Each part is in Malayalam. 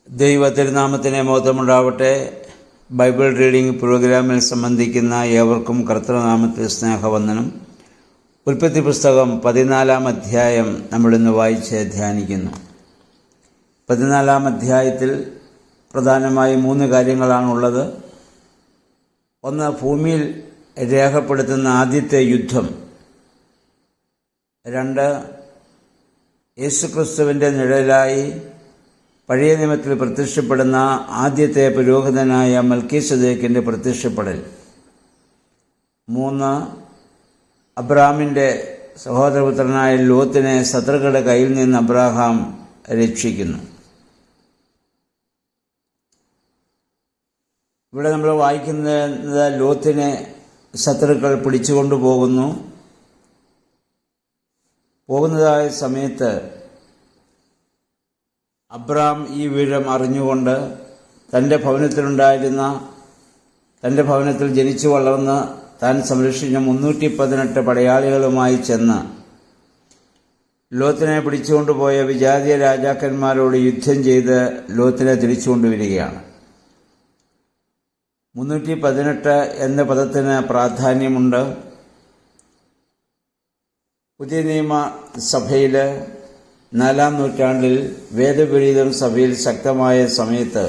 ദൈവത്തിരുനാമത്തിന് മഹത്വമുണ്ടാവട്ടെ. ബൈബിൾ റീഡിംഗ് പ്രോഗ്രാമിൽ സംബന്ധിക്കുന്ന ഏവർക്കും കർത്തൃനാമത്തിൽ സ്നേഹവന്ദനം. ഉൽപ്പത്തി പുസ്തകം 14-ാം അധ്യായം നമ്മളിന്ന് വായിച്ച് ധ്യാനിക്കുന്നു. 14-ാം അധ്യായത്തിൽ പ്രധാനമായി 3 കാര്യങ്ങളാണുള്ളത്. ഒന്ന്, ഭൂമിയിൽ രേഖപ്പെടുത്തുന്ന ആദ്യത്തെ യുദ്ധം. 2, യേശുക്രിസ്തുവിൻ്റെ നിഴലായി പഴയ നിയമത്തിൽ പ്രത്യക്ഷപ്പെടുന്ന ആദ്യത്തെ പുരോഹിതനായ മൽക്കീസദേക്കിൻ്റെ പ്രത്യക്ഷപ്പെടൽ. 3, അബ്രാമിൻ്റെ സഹോദരപുത്രനായ ലോത്തിനെ ശത്രുക്കളുടെ കയ്യിൽ നിന്ന് അബ്രാഹാം രക്ഷിക്കുന്നു. ഇവിടെ നമ്മൾ വായിക്കുന്നത് ലോത്തിനെ ശത്രുക്കൾ പിടിച്ചുകൊണ്ടുപോകുന്നു. പോകുന്നതായ സമയത്ത് അബ്രാം ഈ വിവരം അറിഞ്ഞുകൊണ്ട് തൻ്റെ ഭവനത്തിൽ ജനിച്ചു വളർന്ന് താൻ സംരക്ഷിച്ച 318 പടയാളികളുമായി ചെന്ന് ലോത്തിനെ പിടിച്ചുകൊണ്ടുപോയ വിജാതീയ രാജാക്കന്മാരോട് യുദ്ധം ചെയ്ത് ലോത്തിനെ തിരിച്ചുകൊണ്ടുവരികയാണ്. 318 എന്ന പദത്തിന് പ്രാധാന്യമുണ്ട്. പുതിയ നിയമ സഭയിൽ 4-ാം നൂറ്റാണ്ടിൽ വേദപുരീതം സഭയിൽ ശക്തമായ സമയത്ത്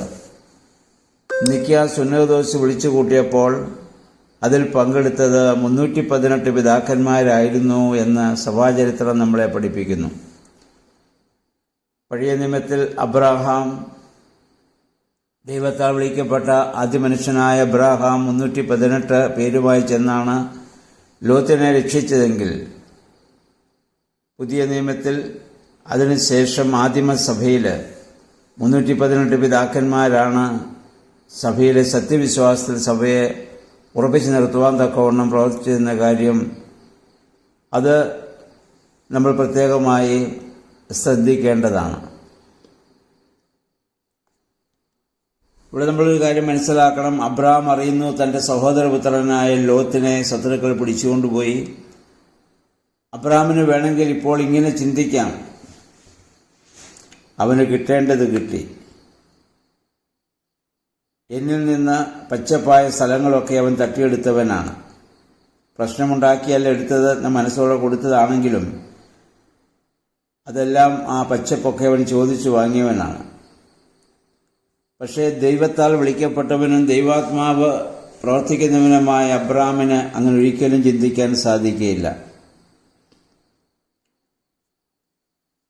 നിക്കിയ സുന്നഹദോസ് വിളിച്ചു കൂട്ടിയപ്പോൾ അതിൽ പങ്കെടുത്തത് 318 പിതാക്കന്മാരായിരുന്നു എന്ന് സഭാചരിത്രം നമ്മളെ പഠിപ്പിക്കുന്നു. പഴയ നിയമത്തിൽ അബ്രാഹാം, ദൈവത്താൽ വിളിക്കപ്പെട്ട ആദ്യ മനുഷ്യനായ അബ്രാഹാം 318 പേരുമായി ചെന്നാണ് ലോത്തിനെ രക്ഷിച്ചതെങ്കിൽ പുതിയ നിയമത്തിൽ അതിനുശേഷം ആദിമസഭയിൽ 318 പിതാക്കന്മാരാണ് സഭയിലെ സത്യവിശ്വാസത്തിൽ സഭയെ ഉറപ്പിച്ചു നിർത്തുവാൻ തക്കവണ്ണം പ്രവർത്തിച്ചിരുന്ന കാര്യം അത് നമ്മൾ പ്രത്യേകമായി ശ്രദ്ധിക്കേണ്ടതാണ്. ഇവിടെ നമ്മളൊരു കാര്യം മനസ്സിലാക്കണം. അബ്രാഹാം അറിയുന്നു തൻ്റെ സഹോദരപുത്രനായ ലോത്തിനെ ശത്രുക്കൾ പിടിച്ചുകൊണ്ടുപോയി. അബ്രാഹാമിന് വേണമെങ്കിൽ ഇപ്പോൾ ഇങ്ങനെ ചിന്തിക്കാം, അവന് കിട്ടേണ്ടത് കിട്ടി, എന്നിൽ നിന്ന് പച്ചപ്പായ സ്ഥലങ്ങളൊക്കെ അവൻ തട്ടിയെടുത്തവനാണ്, പ്രശ്നമുണ്ടാക്കിയല്ല എടുത്തത് എന്ന മനസ്സോടെ കൊടുത്തതാണെങ്കിലും അതെല്ലാം ആ പച്ചപ്പൊക്കെ അവൻ ചോദിച്ചു വാങ്ങിയവനാണ്. പക്ഷേ ദൈവത്താൽ വിളിക്കപ്പെട്ടവനും ദൈവാത്മാവ് പ്രവർത്തിക്കുന്നവനുമായ അബ്രാഹാമിന് അങ്ങനെ ഒരിക്കലും ചിന്തിക്കാൻ സാധിക്കുകയില്ല.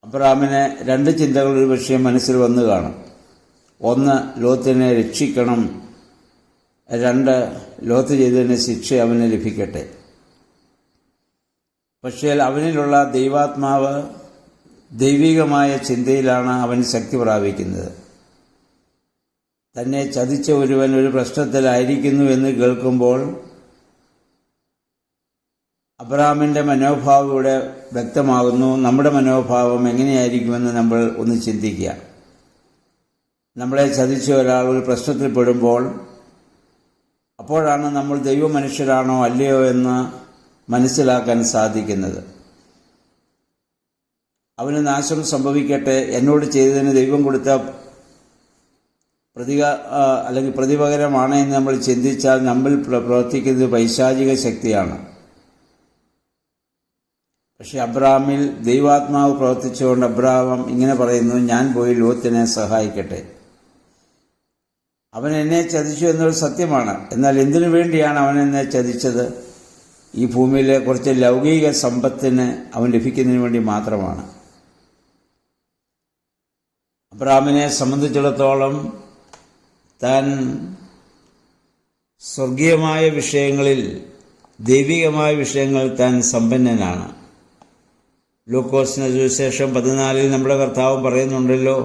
അബ്രാഹാമിന് 2 ചിന്തകൾ ഒരു വിഷയം മനസ്സിൽ വന്നു കാണും. 1, ലോത്തിനെ രക്ഷിക്കണം. 2, ലോത്ത് ചെയ്തതിന് ശിക്ഷ അവന് ലഭിക്കട്ടെ. പക്ഷേ അവനിലുള്ള ദൈവാത്മാവ്, ദൈവികമായ ചിന്തയിലാണ് അവൻ ശക്തി പ്രാപിക്കുന്നത്. തന്നെ ചതിച്ച ഒരുവൻ ഒരു പ്രശ്നത്തിലായിരിക്കുന്നു എന്ന് കേൾക്കുമ്പോൾ അബ്രാഹാമിൻ്റെ മനോഭാവം ഇവിടെ വ്യക്തമാകുന്നു. നമ്മുടെ മനോഭാവം എങ്ങനെയായിരിക്കുമെന്ന് നമ്മൾ ഒന്ന് ചിന്തിക്കുക. നമ്മളെ ചതിച്ച ഒരാൾ ഒരു പ്രശ്നത്തിൽ പെടുമ്പോൾ അപ്പോഴാണ് നമ്മൾ ദൈവമനുഷ്യരാണോ അല്ലയോ എന്ന് മനസ്സിലാക്കാൻ സാധിക്കുന്നത്. അവന് നാശം സംഭവിക്കട്ടെ, എന്നോട് ചെയ്തതിന് ദൈവം കൊടുത്ത പ്രതിപകരമാണ് എന്ന് നമ്മൾ ചിന്തിച്ചാൽ നമ്മൾ പ്രവർത്തിക്കുന്നത് പൈശാചിക ശക്തിയാണ്. പക്ഷെ അബ്രാഹാമിൽ ദൈവാത്മാവ് പ്രവർത്തിച്ചുകൊണ്ട് അബ്രാഹാം ഇങ്ങനെ പറയുന്നു, ഞാൻ പോയി ലോത്തിനെ സഹായിക്കട്ടെ. അവൻ എന്നെ ചതിച്ചു എന്നൊരു സത്യമാണ്. എന്നാൽ എന്തിനു വേണ്ടിയാണ് അവൻ എന്നെ ചതിച്ചത്? ഈ ഭൂമിയിലെ കുറച്ച് ലൗകിക സമ്പത്തിന് അവൻ ലഭിക്കുന്നതിന് വേണ്ടി മാത്രമാണ്. അബ്രാഹാമിനെ സംബന്ധിച്ചിടത്തോളം താൻ സ്വർഗീയമായ വിഷയങ്ങളിൽ, ദൈവികമായ വിഷയങ്ങളിൽ താൻ സമ്പന്നനാണ്. ലൂക്കോസിന് സുവിശേഷം 14 നമ്മുടെ കർത്താവ് പറയുന്നുണ്ടല്ലോ,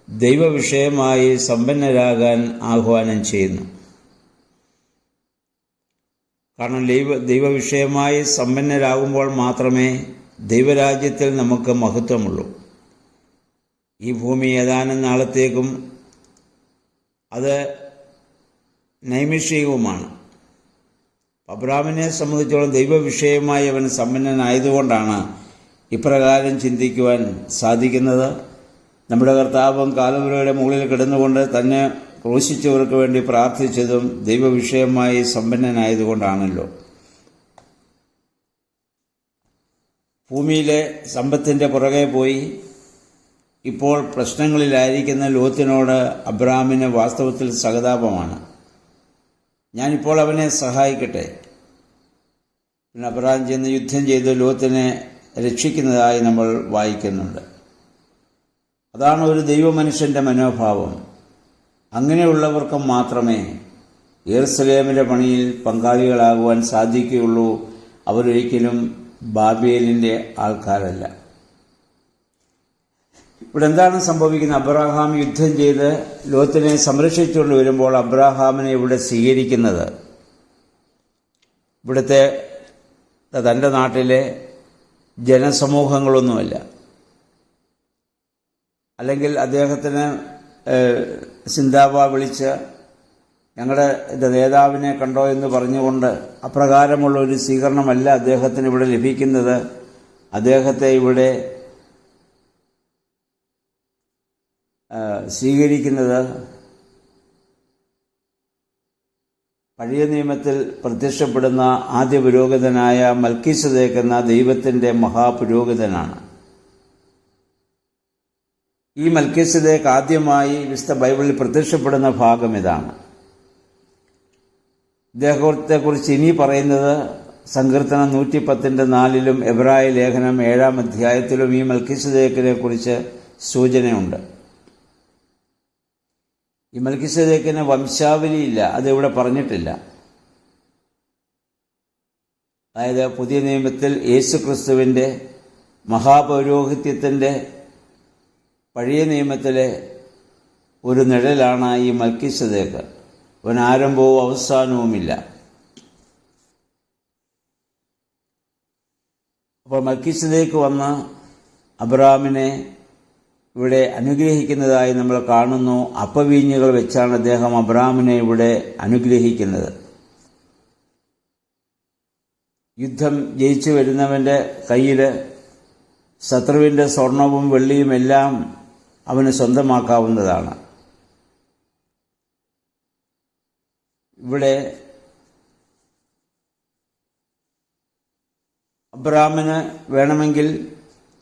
ദൈവവിഷയമായി സമ്പന്നരാകാൻ ആഹ്വാനം ചെയ്യുന്നു. കാരണം ദൈവവിഷയമായി സമ്പന്നരാകുമ്പോൾ മാത്രമേ ദൈവരാജ്യത്തിൽ നമുക്ക് മഹത്വമുള്ളൂ. ഈ ഭൂമി ഏതാനും നാളത്തേക്കും അത് നൈമിഷികവുമാണ്. അബ്രാഹാമിനെ സംബന്ധിച്ചോളം ദൈവവിഷയമായി അവൻ സമ്പന്നനായതുകൊണ്ടാണ് ഇപ്രകാരം ചിന്തിക്കുവാൻ സാധിക്കുന്നത്. നമ്മുടെ കർത്താവും കാൽവരിയുടെ മുകളിൽ കിടന്നുകൊണ്ട് തന്നെ ക്രൂശിച്ചവർക്ക് വേണ്ടി പ്രാർത്ഥിച്ചതും ദൈവവിഷയമായി സമ്പന്നനായതുകൊണ്ടാണല്ലോ. ഭൂമിയിലെ സമ്പത്തിൻ്റെ പുറകെ പോയി ഇപ്പോൾ പ്രശ്നങ്ങളിലായിരിക്കുന്ന ലോത്തിനോട് അബ്രാമിന് വാസ്തവത്തിൽ സഹതാപമാണ്. ഞാനിപ്പോൾ അവനെ സഹായിക്കട്ടെ. പിന്നെ അബ്രാം ചെന്ന് യുദ്ധം ചെയ്ത് ലോത്തിനെ രക്ഷിക്കുന്നതായി നമ്മൾ വായിക്കുന്നുണ്ട്. അതാണ് ഒരു ദൈവമനുഷ്യൻ്റെ മനോഭാവം. അങ്ങനെയുള്ളവർക്ക് മാത്രമേ യെരുശലേമിൻ്റെ പണിയിൽ പങ്കാളികളാകുവാൻ സാധിക്കുകയുള്ളൂ. അവരൊരിക്കലും ബാബേലിൻ്റെ ആൾക്കാരല്ല. ഇവിടെ എന്താണ് സംഭവിക്കുന്നത്? അബ്രാഹാം യുദ്ധം ചെയ്ത് ലോത്തിനെ സംരക്ഷിച്ചുകൊണ്ട് വരുമ്പോൾ അബ്രാഹാമിനെ ഇവിടെ സ്വീകരിക്കുന്നത് ഇവിടുത്തെ തൻ്റെ നാട്ടിലെ ജനസമൂഹങ്ങളൊന്നുമല്ല. അല്ലെങ്കിൽ അദ്ദേഹത്തിന് സിന്താബ വിളിച്ച് ഞങ്ങളുടെ നേതാവിനെ കണ്ടോ എന്ന് പറഞ്ഞുകൊണ്ട് അപ്രകാരമുള്ള ഒരു സ്വീകരണമല്ല അദ്ദേഹത്തിന് ഇവിടെ ലഭിക്കുന്നത്. അദ്ദേഹത്തെ ഇവിടെ സ്വീകരിക്കുന്നത് പഴയ നിയമത്തിൽ പ്രത്യക്ഷപ്പെടുന്ന ആദ്യ പുരോഹിതനായ മൽക്കീസദേക്ക് എന്ന ദൈവത്തിൻ്റെ മഹാപുരോഹിതനാണ്. ഈ മൽക്കീസദേക്ക് ആദ്യമായി വിശുദ്ധ ബൈബിളിൽ പ്രത്യക്ഷപ്പെടുന്ന ഭാഗം ഇതാണ്. ഇദ്ദേഹത്തെക്കുറിച്ച് ഇനി പറയുന്നത് സങ്കീർത്തനം 110:4 എബ്രായ ലേഖനം 7-ാം അധ്യായത്തിലും ഈ മൽക്കീസദേക്കിനെ കുറിച്ച് സൂചനയുണ്ട്. ഈ മൽക്കീസദേക്കിന് വംശാവലിയില്ല, അതിവിടെ പറഞ്ഞിട്ടില്ല. അതായത് പുതിയ നിയമത്തിൽ യേശുക്രിസ്തുവിൻ്റെ മഹാപൗരോഹിത്യത്തിൻ്റെ പഴയ നിയമത്തിലെ ഒരു നിഴലാണ് ഈ മൽക്കീസദേക്ക്. അവൻ ആരംഭവും അവസാനവുമില്ല. അപ്പോൾ മൽക്കീസദേക്ക് വന്ന് അബ്രാമിനെ ഇവിടെ അനുഗ്രഹിക്കുന്നതായി നമ്മൾ കാണുന്നു. അപ്പവീഞ്ഞുകൾ വെച്ചാണ് അദ്ദേഹം അബ്രാമിനെ ഇവിടെ അനുഗ്രഹിക്കുന്നത്. യുദ്ധം ജയിച്ചു വരുന്നവൻ്റെ കയ്യിൽ ശത്രുവിൻ്റെ സ്വർണവും വെള്ളിയും എല്ലാം അവന് സ്വന്തമാക്കാവുന്നതാണ്. ഇവിടെ അബ്രാമിന് വേണമെങ്കിൽ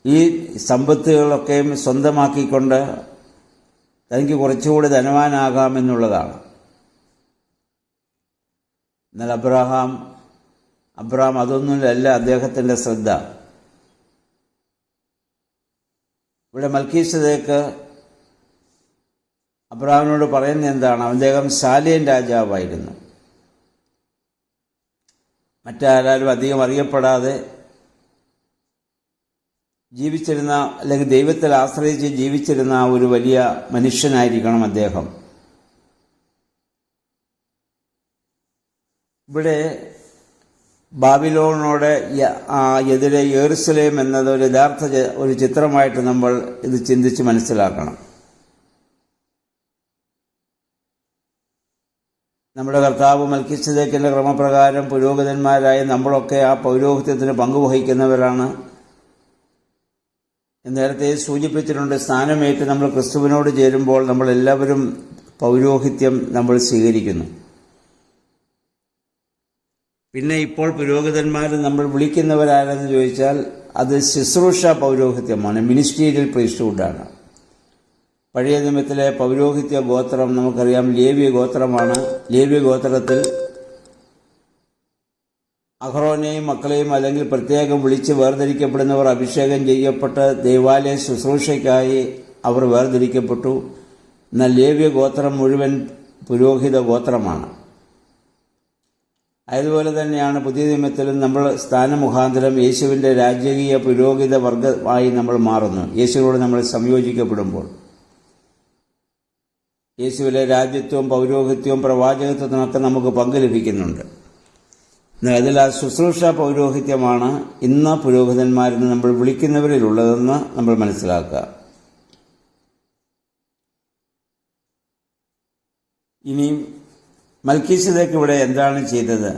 ഈ സമ്പത്തുകളൊക്കെയും സ്വന്തമാക്കിക്കൊണ്ട് തനിക്ക് കുറച്ചുകൂടി ധനവാനാകാമെന്നുള്ളതാണ്. എന്നാൽ അബ്രാം അതൊന്നുമല്ല അദ്ദേഹത്തിൻ്റെ ശ്രദ്ധ. ഇവിടെ മൽക്കീസദേക്ക് അബ്രാമിനോട് പറയുന്നത് എന്താണ്? അദ്ദേഹം ശാലേം രാജാവായിരുന്നു. മറ്റാരും അധികം അറിയപ്പെടാതെ ജീവിച്ചിരുന്ന, അല്ലെങ്കിൽ ദൈവത്തിൽ ആശ്രയിച്ച് ജീവിച്ചിരുന്ന ഒരു വലിയ മനുഷ്യനായിരിക്കണം അദ്ദേഹം. ഇവിടെ ബാബിലോണിനോട് എതിരെ യെരുശലേം എന്നത് ഒരു യഥാർത്ഥ ഒരു ചിത്രമായിട്ട് നമ്മൾ ഇത് ചിന്തിച്ച് മനസ്സിലാക്കണം. നമ്മുടെ കർത്താവ് മൽക്കീസദേക്കിൻ്റെ ക്രമപ്രകാരം പുരോഹിതന്മാരായ നമ്മളൊക്കെ ആ പൗരോഹിത്യത്തിന് പങ്കുവഹിക്കുന്നവരാണ്. നേരത്തെ സൂചിപ്പിച്ചിട്ടുണ്ട്, സ്ഥാനമേറ്റ് നമ്മൾ ക്രിസ്തുവിനോട് ചേരുമ്പോൾ നമ്മളെല്ലാവരും പൗരോഹിത്യം നമ്മൾ സ്വീകരിക്കുന്നു. പിന്നെ ഇപ്പോൾ പുരോഹിതന്മാർ നമ്മൾ വിളിക്കുന്നവരാരെന്ന് ചോദിച്ചാൽ അത് ശുശ്രൂഷ പൗരോഹിത്യമാണ്, മിനിസ്റ്റീരിയൽ പ്രീസ്റ്റ്ഹുഡാണ്. പഴയ നിയമത്തിലെ പൗരോഹിത്യ ഗോത്രം നമുക്കറിയാം, ലേവ്യ ഗോത്രമാണ്. ലേവ്യ ഗോത്രത്തിൽ അഹ്റോനെയും മക്കളെയും അല്ലെങ്കിൽ പ്രത്യേകം വിളിച്ച് വേർതിരിക്കപ്പെടുന്നവർ അഭിഷേകം ചെയ്യപ്പെട്ട് ദേവാലയ ശുശ്രൂഷയ്ക്കായി അവർ വേർതിരിക്കപ്പെട്ടു. എന്നാൽ ലേവ്യ ഗോത്രം മുഴുവൻ പുരോഹിത ഗോത്രമാണ്. അതുപോലെ തന്നെയാണ് പുതിയ നിയമത്തിലും നമ്മൾ സ്ഥാനമുഖാന്തരം യേശുവിൻ്റെ രാജകീയ പുരോഹിത വർഗമായി നമ്മൾ മാറുന്നു. യേശുവിനോട് നമ്മൾ സംയോജിക്കപ്പെടുമ്പോൾ യേശുവിലെ രാജ്യത്വവും പൗരോഹിത്യവും പ്രവാചകത്വത്തിനൊക്കെ നമുക്ക് പങ്ക് ലഭിക്കുന്നുണ്ട്. അതിൽ ആ ശുശ്രൂഷ പൗരോഹിത്യമാണ് ഇന്ന് പുരോഹിതന്മാരെന്ന് നമ്മൾ വിളിക്കുന്നവരിലുള്ളതെന്ന് നമ്മൾ മനസ്സിലാക്കുക. ഇനി മൽക്കീസദേക്ക് ഇവിടെ എന്താണ് ചെയ്തത്?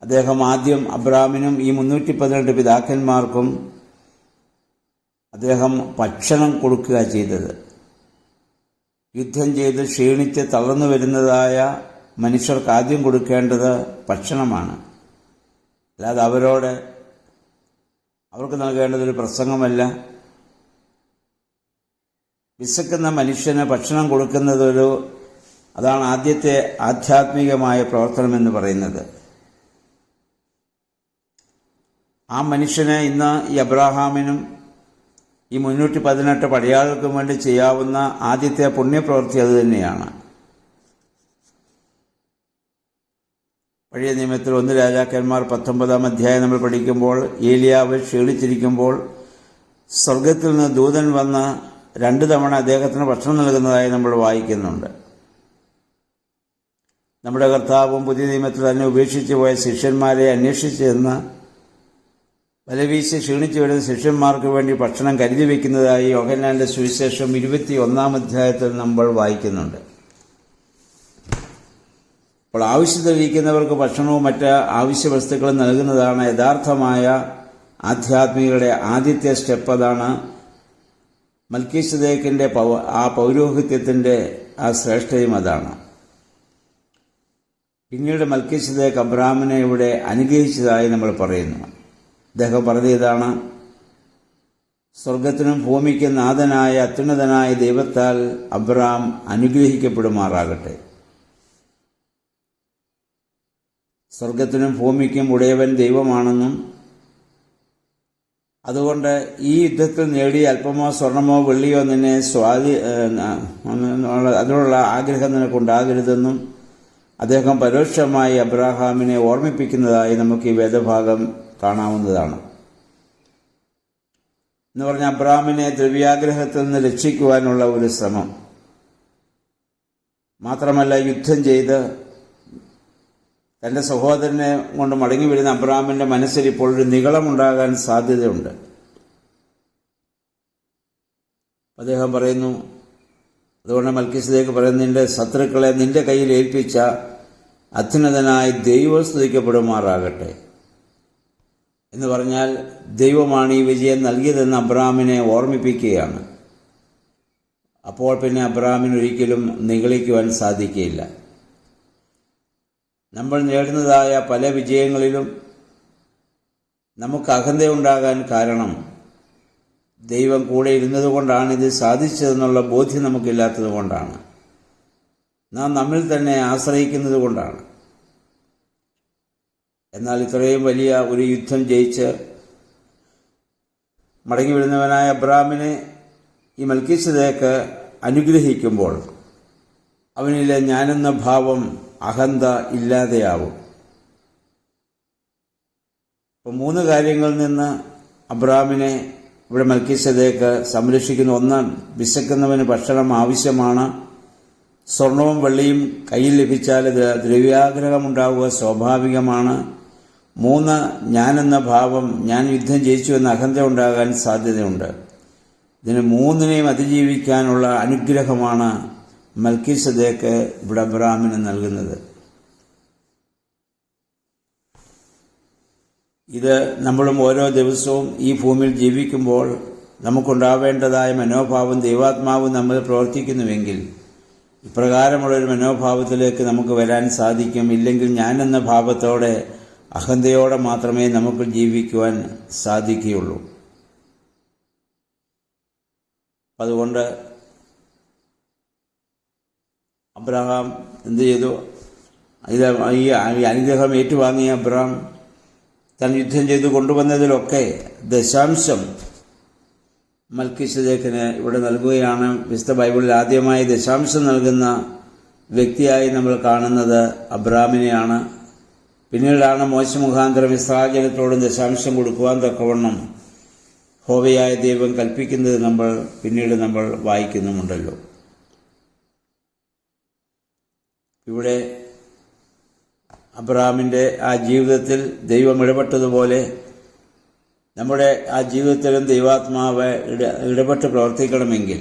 അദ്ദേഹം ആദ്യം അബ്രാമിനും ഈ 312 പിതാക്കന്മാർക്കും അദ്ദേഹം ഭക്ഷണം കൊടുക്കുക ചെയ്തത്. യുദ്ധം ചെയ്ത് ക്ഷീണിച്ച് തളർന്നു വരുന്നതായ മനുഷ്യർക്ക് ആദ്യം കൊടുക്കേണ്ടത് ഭക്ഷണമാണ്. അല്ലാതെ അവർക്ക് നൽകേണ്ടതൊരു പ്രസംഗമല്ല. വിശക്കുന്ന മനുഷ്യന് ഭക്ഷണം കൊടുക്കുന്നത് അതാണ് ആദ്യത്തെ ആധ്യാത്മികമായ പ്രവർത്തനമെന്ന് പറയുന്നത്. ആ മനുഷ്യന് ഇന്ന് ഈ അബ്രാഹാമിനും ഈ 318 പടയാളികൾക്കും വേണ്ടി ചെയ്യാവുന്ന ആദ്യത്തെ പുണ്യപ്രവൃത്തി അതുതന്നെയാണ്. പഴയ നിയമത്തിൽ 1 രാജാക്കന്മാർ 19-ാം അധ്യായം നമ്മൾ പഠിക്കുമ്പോൾ ഏലിയാവ് ക്ഷീണിച്ചിരിക്കുമ്പോൾ സ്വർഗത്തിൽ നിന്ന് ദൂതൻ വന്ന് 2 തവണ അദ്ദേഹത്തിന് ഭക്ഷണം നൽകുന്നതായി നമ്മൾ വായിക്കുന്നുണ്ട്. നമ്മുടെ കർത്താവും പുതിയ നിയമത്തിൽ തന്നെ ഉപേക്ഷിച്ചു പോയ ശിഷ്യന്മാരെ അന്വേഷിച്ച് ചെന്ന് വലവീശി ക്ഷീണിച്ചു വരുന്ന ശിഷ്യന്മാർക്ക് വേണ്ടി ഭക്ഷണം കരുതി വയ്ക്കുന്നതായി യോഹന്നാന്റെ സുവിശേഷം 21-ാം അധ്യായത്തിൽ നമ്മൾ വായിക്കുന്നുണ്ട്. അപ്പോൾ ആവശ്യത്തിലിരിക്കുന്നവർക്ക് ഭക്ഷണവും മറ്റ് ആവശ്യ വസ്തുക്കളും നൽകുന്നതാണ് യഥാർത്ഥമായ ആധ്യാത്മികരുടെ ആദ്യത്തെ സ്റ്റെപ്പ്. അതാണ് മൽക്കീസദേക്കിന്റെ ആ പൗരോഹിത്യത്തിന്റെ ആ ശ്രേഷ്ഠയും അതാണ്. പിന്നീട് മൽക്കീസദേക്ക് അബ്രാമിനെ ഇവിടെ അനുഗ്രഹിച്ചതായി നമ്മൾ പറയുന്നു. അദ്ദേഹം പറഞ്ഞതാണ്, സ്വർഗത്തിനും ഭൂമിക്കും നാഥനായ അത്യുന്നതനായ ദൈവത്താൽ അബ്രാം അനുഗ്രഹിക്കപ്പെടുമാറാകട്ടെ. സ്വർഗത്തിനും ഭൂമിക്കും ഉടയവൻ ദൈവമാണെന്നും അതുകൊണ്ട് ഈ യുദ്ധത്തിൽ നേടിയ അല്പമോ സ്വർണമോ വെള്ളിയോ നിന്നെ അതിനുള്ള ആഗ്രഹം നിനക്കുണ്ടാകരുതെന്നും അദ്ദേഹം പരോക്ഷമായി അബ്രാഹാമിനെ ഓർമ്മിപ്പിക്കുന്നതായി നമുക്ക് ഈ വേദഭാഗം കാണാവുന്നതാണ്. എന്ന് പറഞ്ഞ അബ്രാമിനെ ദ്രവ്യാഗ്രഹത്തിൽ നിന്ന് രക്ഷിക്കുവാനുള്ള ഒരു ശ്രമം മാത്രമല്ല, യുദ്ധം ചെയ്ത് തന്റെ സഹോദരനെ കൊണ്ട് മടങ്ങി വരുന്ന അബ്രാമിന്റെ മനസ്സിൽ ഇപ്പോൾ ഒരു നിഗളമുണ്ടാകാൻ സാധ്യതയുണ്ട്. അദ്ദേഹം പറയുന്നു, അതുകൊണ്ട് മൽക്കീസദേക്ക് പറയുന്നു, നിന്റെ ശത്രുക്കളെ നിന്റെ കയ്യിൽ ഏൽപ്പിച്ച അത്യുന്നതനായി ദൈവം സ്തുതിക്കപ്പെടുമാറാകട്ടെ എന്ന് പറഞ്ഞാൽ ദൈവമാണ് ഈ വിജയം നൽകിയതെന്ന് അബ്രാമിനെ ഓർമ്മിപ്പിക്കുകയാണ്. അപ്പോൾ പിന്നെ അബ്രാമിന് ഒരിക്കലും നിഗളിക്കുവാൻ സാധിക്കുകയില്ല. നമ്മൾ നേടുന്നതായ പല വിജയങ്ങളിലും നമുക്ക് അഹന്തയുണ്ടാകാൻ കാരണം ദൈവം കൂടെ ഇരുന്നതുകൊണ്ടാണ് ഇത് സാധിച്ചതെന്നുള്ള ബോധ്യം നമുക്കില്ലാത്തത് കൊണ്ടാണ്. നാം നമ്മിൽ തന്നെ ആശ്രയിക്കുന്നത് കൊണ്ടാണ്. എന്നാൽ ഇത്രയും വലിയ ഒരു യുദ്ധം ജയിച്ച് മടങ്ങി വരുന്നവനായ അബ്രാമിനെ ഈ മൽക്കീസദേക്ക് അനുഗ്രഹിക്കുമ്പോൾ അവനിലെ ഞാനെന്ന ഭാവം, അഹന്ത ഇല്ലാതെയാവും. അപ്പോൾ 3 കാര്യങ്ങളിൽ നിന്ന് അബ്രാമിനെ ഇവിടെ മൽക്കീസദേക്ക് സംരക്ഷിക്കുന്നു. 1, വിശക്കുന്നവന് ഭക്ഷണം ആവശ്യമാണ്. സ്വർണവും വെള്ളിയും കയ്യിൽ ലഭിച്ചാൽ ഇത് ദ്രവ്യാഗ്രഹമുണ്ടാവുക സ്വാഭാവികമാണ്. 3, ഞാനെന്ന ഭാവം, ഞാൻ യുദ്ധം ജയിച്ചു എന്ന അഹന്ത ഉണ്ടാകാൻ സാധ്യതയുണ്ട്. ഇതിന് 3നെയും അതിജീവിക്കാനുള്ള അനുഗ്രഹമാണ് മൽക്കീസദേക്ക് ഇവിടെ അബ്രാമിന് നൽകുന്നത്. ഇത് നമ്മളും ഓരോ ദിവസവും ഈ ഭൂമിയിൽ ജീവിക്കുമ്പോൾ നമുക്കുണ്ടാവേണ്ടതായ മനോഭാവം ദൈവാത്മാവ് നമ്മൾ പ്രവർത്തിക്കുന്നുവെങ്കിൽ ഇപ്രകാരമുള്ളൊരു മനോഭാവത്തിലേക്ക് നമുക്ക് വരാൻ സാധിക്കും. ഇല്ലെങ്കിൽ ഞാനെന്ന ഭാവത്തോടെ, അഹന്തയോടെ മാത്രമേ നമുക്ക് ജീവിക്കുവാൻ സാധിക്കുകയുള്ളൂ. അതുകൊണ്ട് അബ്രഹാം എന്ത് ചെയ്തു? ഈ അനുഗ്രഹം ഏറ്റുവാങ്ങിയ അബ്രഹാം താൻ യുദ്ധം ചെയ്ത് കൊണ്ടുവന്നതിലൊക്കെ ദശാംശം മൽക്കീസദേക്കിന് ഇവിടെ നൽകുകയാണ്. വിശുദ്ധ ബൈബിളിൽ ആദ്യമായി ദശാംശം നൽകുന്ന വ്യക്തിയായി നമ്മൾ കാണുന്നത് അബ്രാമിനെയാണ്. പിന്നീടാണ് മോശ മുഖാന്തരം ഇസ്രായേൽ ജനത്തോടും ദശാംശം കൊടുക്കുവാൻ തക്കവണ്ണം യഹോവയായ ദൈവം കൽപ്പിക്കുന്നത് പിന്നീട് നമ്മൾ വായിക്കുന്നുമുണ്ടല്ലോ. ഇവിടെ അബ്രാമിൻ്റെ ആ ജീവിതത്തിൽ ദൈവം ഇടപെട്ടതുപോലെ നമ്മുടെ ആ ജീവിതത്തിലും ദൈവാത്മാവ് ഇടപെട്ട് പ്രവർത്തിക്കണമെങ്കിൽ,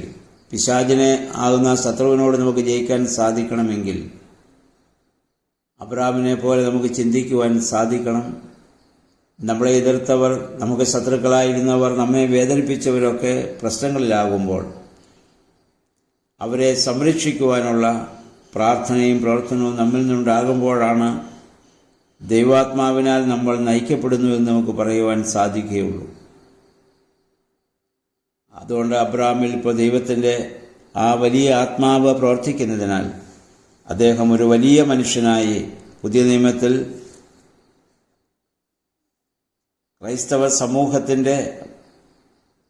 പിശാചിനെ ആകുന്ന ശത്രുവിനോട് നമുക്ക് ജയിക്കാൻ സാധിക്കണമെങ്കിൽ അബ്രാമിനെ പോലെ നമുക്ക് ചിന്തിക്കുവാൻ സാധിക്കണം. നമ്മളെ എതിർത്തവർ, നമുക്ക് ശത്രുക്കളായിരുന്നവർ, നമ്മെ വേദനിപ്പിച്ചവരൊക്കെ പ്രശ്നങ്ങളിലാകുമ്പോൾ അവരെ സംരക്ഷിക്കുവാനുള്ള പ്രാർത്ഥനയും പ്രവർത്തനവും നമ്മിൽ നിന്നുണ്ടാകുമ്പോഴാണ് ദൈവാത്മാവിനാൽ നമ്മൾ നയിക്കപ്പെടുന്നുവെന്ന് നമുക്ക് പറയുവാൻ സാധിക്കുകയുള്ളൂ. അതുകൊണ്ട് അബ്രാമിൽ ഇപ്പോൾ ദൈവത്തിൻ്റെ ആ വലിയ ആത്മാവ് പ്രവർത്തിക്കുന്നതിനാൽ അദ്ദേഹം ഒരു വലിയ മനുഷ്യനായി പുതിയ നിയമത്തിൽ ക്രൈസ്തവ സമൂഹത്തിൻ്റെ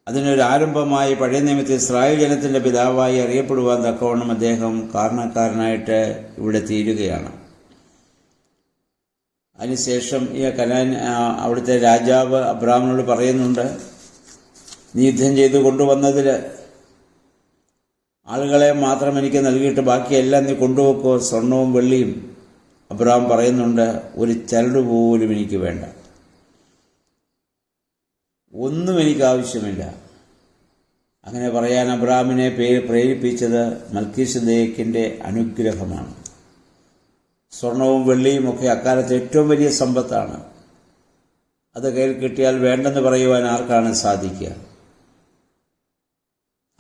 അതിനൊരു ആരംഭമായി പഴയ നിയമത്തിൽ ഇസ്രായേൽ ജനത്തിൻ്റെ പിതാവായി അറിയപ്പെടുവാൻ തക്കവണ്ണം അദ്ദേഹം കാരണക്കാരനായിട്ട് ഇവിടെ തീരുകയാണ്. അതിനുശേഷം ഈ അവിടുത്തെ രാജാവ് അബ്രാമിനോട് പറയുന്നുണ്ട്, നീ യുദ്ധം ചെയ്ത് കൊണ്ടുവന്നതിൽ ആളുകളെ മാത്രം എനിക്ക് നൽകിയിട്ട് ബാക്കിയെല്ലാം നീ കൊണ്ടുവെക്കോ, സ്വർണവും വെള്ളിയും. അബ്രാം പറയുന്നുണ്ട്, ഒരു ചരട് പോലും എനിക്ക് വേണ്ട, ഒന്നും എനിക്ക് ആവശ്യമില്ല. അങ്ങനെ പറയാൻ അബ്രാമിനെ പ്രേരിപ്പിച്ചത് മൽക്കീസദേക്കിൻ്റെ അനുഗ്രഹമാണ്. സ്വർണവും വെള്ളിയും ഒക്കെ അക്കാലത്ത് ഏറ്റവും വലിയ സമ്പത്താണ്. അത് കയ്യിൽ കിട്ടിയാൽ വേണ്ടെന്ന് പറയുവാൻ ആർക്കാണ് സാധിക്കുക?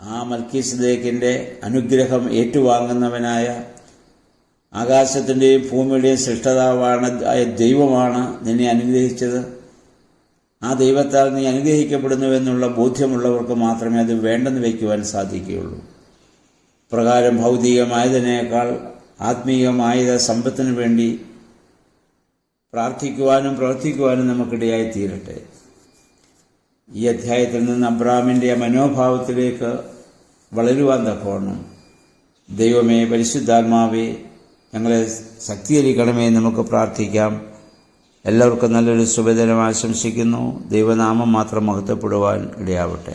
ആ മൽക്കീസദേക്കിൻ്റെ അനുഗ്രഹം ഏറ്റുവാങ്ങുന്നവനായ ആകാശത്തിൻ്റെയും ഭൂമിയുടെയും സൃഷ്ടാവാണ് ദൈവമാണ് നിന്നെ അനുഗ്രഹിച്ചത്. ആ ദൈവത്താൽ നീ അനുഗ്രഹിക്കപ്പെടുന്നുവെന്നുള്ള ബോധ്യമുള്ളവർക്ക് മാത്രമേ അത് വേണ്ടെന്ന് വയ്ക്കുവാൻ സാധിക്കുകയുള്ളൂ. പ്രകാരം ഭൗതികമായതിനേക്കാൾ ആത്മീയമായത് സമ്പത്തിനു വേണ്ടി പ്രാർത്ഥിക്കുവാനും പ്രവർത്തിക്കുവാനും നമുക്കിടയായി തീരട്ടെ. ഈ അധ്യായത്തിൽ നിന്ന് അബ്രാമിൻ്റെ മനോഭാവത്തിലേക്ക് വളരുവാൻ തക്കവണ്ണം ദൈവമേ, പരിശുദ്ധാത്മാവേ, ഞങ്ങളെ ശക്തീകരിക്കണമേ നമുക്ക് പ്രാർത്ഥിക്കാം. എല്ലാവർക്കും നല്ലൊരു ശുഭദിനം ആശംസിക്കുന്നു. ദൈവനാമം മാത്രം മഹത്വപ്പെടുവാൻ ഇടയാവട്ടെ.